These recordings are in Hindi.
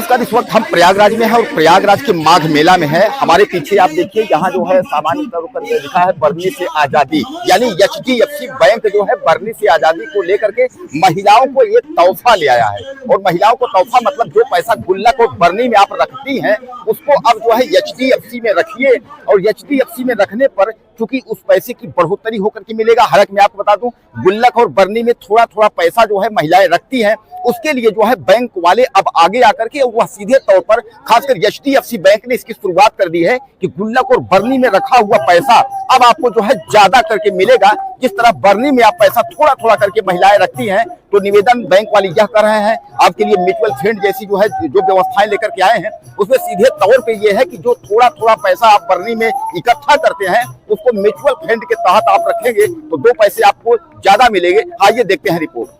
नमस्कार। इस वक्त हम प्रयागराज में हैं और प्रयागराज के माघ मेला में है। हमारे पीछे आप देखिए, यहाँ जो है सामान्य तौर पर लिखा है बरनी से आजादी, यानी एचडीएफसी बैंक जो है बरनी से आजादी को लेकर के महिलाओं को एक तोहफा ले आया है। और महिलाओं को तोहफा मतलब जो पैसा गुल्लक और बरनी में आप रखती हैं उसको अब जो है एचडीएफसी में रखिए। और एचडीएफसी में रखने पर क्योंकि उस पैसे की बढ़ोतरी होकर के मिलेगा। हालांकि मैं आपको बता दूं, गुल्लक और बरनी में थोड़ा थोड़ा पैसा जो है महिलाएं रखती हैं, उसके लिए जो है बैंक वाले अब आगे आकर के वह सीधे तौर पर खासकर एचडीएफसी बैंक ने इसकी शुरुआत कर दी है कि गुल्लक और बरनी में रखा हुआ पैसा अब आपको जो है ज्यादा करके मिलेगा। जिस तरह बरनी में आप पैसा थोड़ा थोड़ा करके महिलाएं रखती हैं, तो निवेदन बैंक वाले यह कर रहे हैं आपके लिए म्यूचुअल फंड जैसी जो है जो व्यवस्थाएं लेकर के आए हैं, उसमें सीधे तौर पे ये है कि जो थोड़ा थोड़ा पैसा आप बरनी में इकट्ठा करते हैं उसको म्यूचुअल फंड के तहत आप रखेंगे तो दो पैसे आपको ज्यादा मिलेंगे। आइए देखते हैं रिपोर्ट।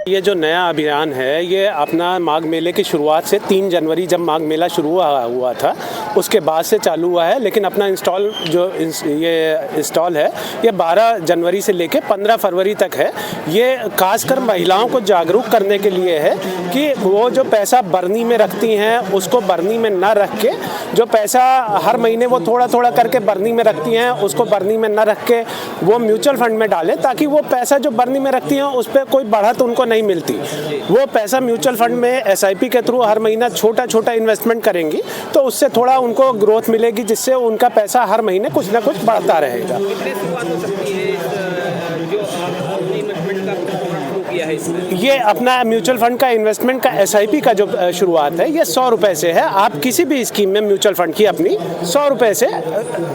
ये जो नया अभियान है ये अपना माघ मेले की शुरुआत से 3 जनवरी जब माघ मेला शुरू हुआ था उसके बाद से चालू हुआ है। लेकिन अपना ये इंस्टॉल है ये 12 जनवरी से लेके 15 फरवरी तक है। ये खासकर महिलाओं को जागरूक करने के लिए है कि वो जो पैसा बरनी में रखती हैं उसको बरनी में न रख के, जो पैसा हर महीने वो थोड़ा थोड़ा करके बरनी में रखती हैं उसको बरनी में न रख के वो म्यूचुअल फंड में डालें, ताकि वो पैसा जो बरनी में रखती हैं उस पर कोई बढ़त उनको नहीं मिलती। वो पैसा म्यूचुअल फंड में एसआईपी के थ्रू हर महीना छोटा छोटा इन्वेस्टमेंट करेंगी तो उससे थोड़ा उनको ग्रोथ मिलेगी, जिससे उनका पैसा हर महीने कुछ ना कुछ बढ़ता रहेगा। ये अपना म्यूचुअल फंड का इन्वेस्टमेंट का एसआईपी का जो शुरुआत है ये 100 रुपए से है। आप किसी भी स्कीम में म्यूचुअल फंड की अपनी 100 रुपए से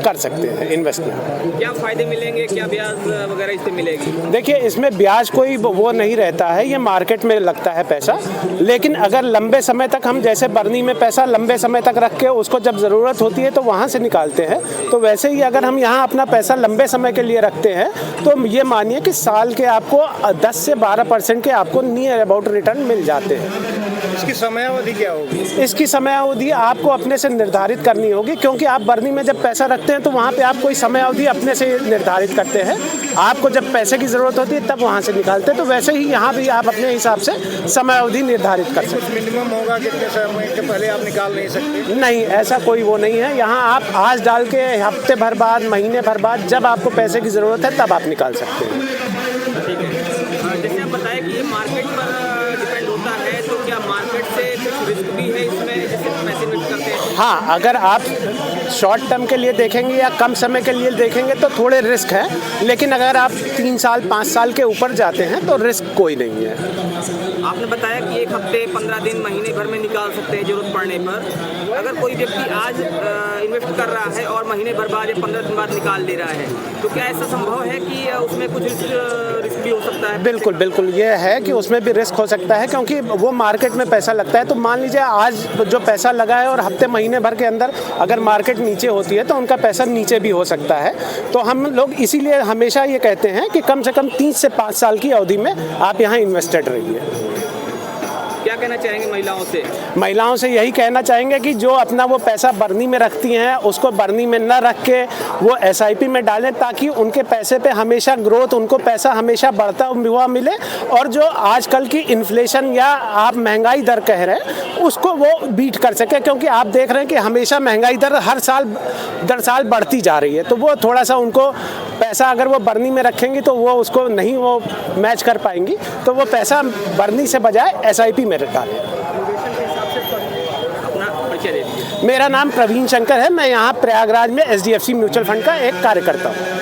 कर सकते हैं इन्वेस्टमेंट। क्या फायदे मिलेंगे, क्या ब्याज वगैरह इससे मिलेगी? देखिए, इसमें ब्याज कोई वो नहीं रहता है, ये मार्केट में लगता है पैसा। लेकिन अगर लंबे समय तक हम जैसे बरनी में पैसा लंबे समय तक रख के उसको जब ज़रूरत होती है तो वहाँ से निकालते हैं, तो वैसे ही अगर हम यहाँ अपना पैसा लंबे समय के लिए रखते हैं तो ये मानिए कि साल के आपको 10 से 12% के आपको नियर अबाउट रिटर्न मिल जाते हैं। इसकी समयावधि क्या होगी? इसकी समयावधि आपको अपने से निर्धारित करनी होगी, क्योंकि आप बरनी में जब पैसा रखते हैं तो वहाँ पे आप कोई समयावधि अपने से निर्धारित करते हैं। आपको जब पैसे की ज़रूरत होती है तब वहाँ से निकालते हैं, तो वैसे ही यहाँ भी आप अपने हिसाब से समयावधि निर्धारित कर सकते हैं। मिनिमम होगा कितने समय के पहले आप निकाल नहीं सकते? नहीं, ऐसा कोई वो नहीं है। यहाँ आप आज डाल के हफ्ते भर बाद, महीने भर बाद जब आपको पैसे की ज़रूरत है तब आप निकाल सकते हैं। ठीक है। जैसे आप बताएं कि ये मार्केट पर डिपेंड होता है, तो क्या मार्केट से कुछ रिस्क भी है इसमें जैसे पैसे इन्वेस्ट करते हैं? हाँ, अगर आप शॉर्ट टर्म के लिए देखेंगे या कम समय के लिए देखेंगे तो थोड़े रिस्क हैं, लेकिन अगर आप 3 साल 5 साल के ऊपर जाते हैं तो रिस्क कोई नहीं है। आपने बताया कि 1 हफ्ते 15 दिन महीने भर में निकाल सकते हैं जरूरत पड़ने पर। अगर कोई व्यक्ति आज इन्वेस्ट कर रहा है और महीने भर बाद या 15 दिन बाद निकाल ले रहा है, तो क्या ऐसा संभव है कि उसमें कुछ रिस्क भी हो सकता है? बिल्कुल बिल्कुल, ये है कि उसमें भी रिस्क हो सकता है, क्योंकि वो मार्केट में पैसा लगता है। तो मान लीजिए आज जो पैसा लगा है और हफ्ते महीने भर के अंदर अगर मार्केट नीचे होती है तो उनका पैसा नीचे भी हो सकता है। तो हम लोग इसीलिए हमेशा ये कहते हैं कि कम से कम 3 से 5 साल की अवधि में आप यहाँ इन्वेस्टेड रहिए। क्या कहना चाहेंगे महिलाओं से? महिलाओं से यही कहना चाहेंगे कि जो अपना वो पैसा बरनी में रखती हैं उसको बरनी में न रख के वो एसआईपी में डालें, ताकि उनके पैसे पे हमेशा ग्रोथ, उनको पैसा हमेशा बढ़ता हुआ मिले। और जो आजकल की इन्फ्लेशन या आप महंगाई दर कह रहे हैं उसको वो बीट कर सके, क्योंकि आप देख रहे हैं कि हमेशा महंगाई दर हर साल दर साल बढ़ती जा रही है। तो वो थोड़ा सा उनको पैसा अगर वो बरनी में रखेंगी तो वो उसको नहीं वो मैच कर पाएंगी, तो वो पैसा बरनी से बजाय एसआईपी में डालें। मेरा नाम प्रवीण शंकर है, मैं यहाँ प्रयागराज में एचडीएफसी म्यूचुअल फंड का एक कार्यकर्ता हूँ।